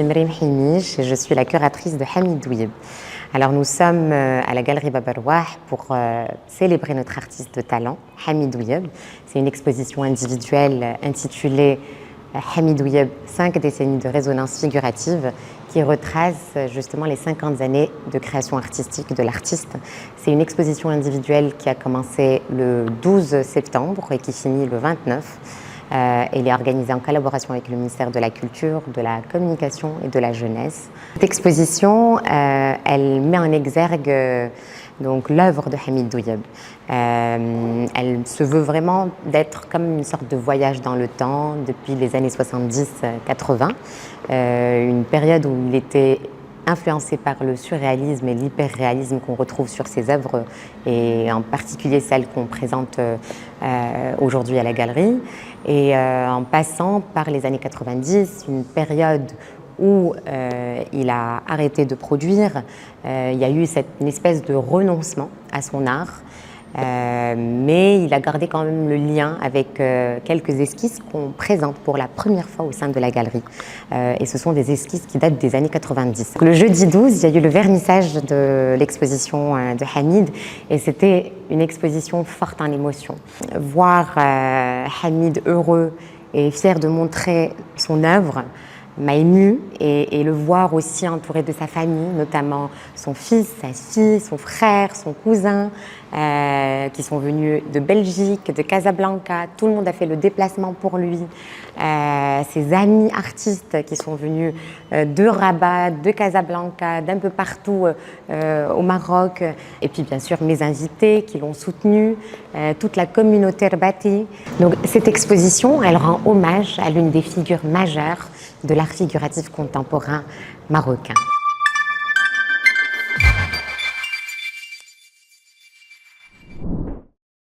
Mriem Himiche, je suis la curatrice de Hamid Douieb. Alors nous sommes à la Galerie Bab Arwah pour célébrer notre artiste de talent, Hamid Douieb. C'est une exposition individuelle intitulée Hamid Douieb, 5 décennies de résonance figurative, qui retrace justement les 50 années de création artistique de l'artiste. C'est une exposition individuelle qui a commencé le 12 septembre et qui finit le 29. Elle est organisée en collaboration avec le ministère de la Culture, de la Communication et de la Jeunesse. Cette exposition, elle met en exergue donc l'œuvre de Hamid Douieb. Elle se veut vraiment d'être comme une sorte de voyage dans le temps depuis les années 70-80, une période où il était influencé par le surréalisme et l'hyperréalisme qu'on retrouve sur ses œuvres, et en particulier celles qu'on présente aujourd'hui à la galerie, et en passant par les années 90, une période où il a arrêté de produire. Il y a eu une espèce de renoncement à son art, mais il a gardé quand même le lien avec quelques esquisses qu'on présente pour la première fois au sein de la galerie. Et ce sont des esquisses qui datent des années 90. Le jeudi 12, il y a eu le vernissage de l'exposition de Hamid, et c'était une exposition forte en émotions. Voir Hamid heureux et fier de montrer son œuvre m'a émue, et le voir aussi entouré de sa famille, notamment son fils, sa fille, son frère, son cousin, qui sont venus de Belgique, de Casablanca. Tout le monde a fait le déplacement pour lui. Ses amis artistes qui sont venus de Rabat, de Casablanca, d'un peu partout au Maroc. Et puis bien sûr mes invités qui l'ont soutenu, toute la communauté rbati. Donc cette exposition, elle rend hommage à l'une des figures majeures de l'art figuratif contemporain marocain.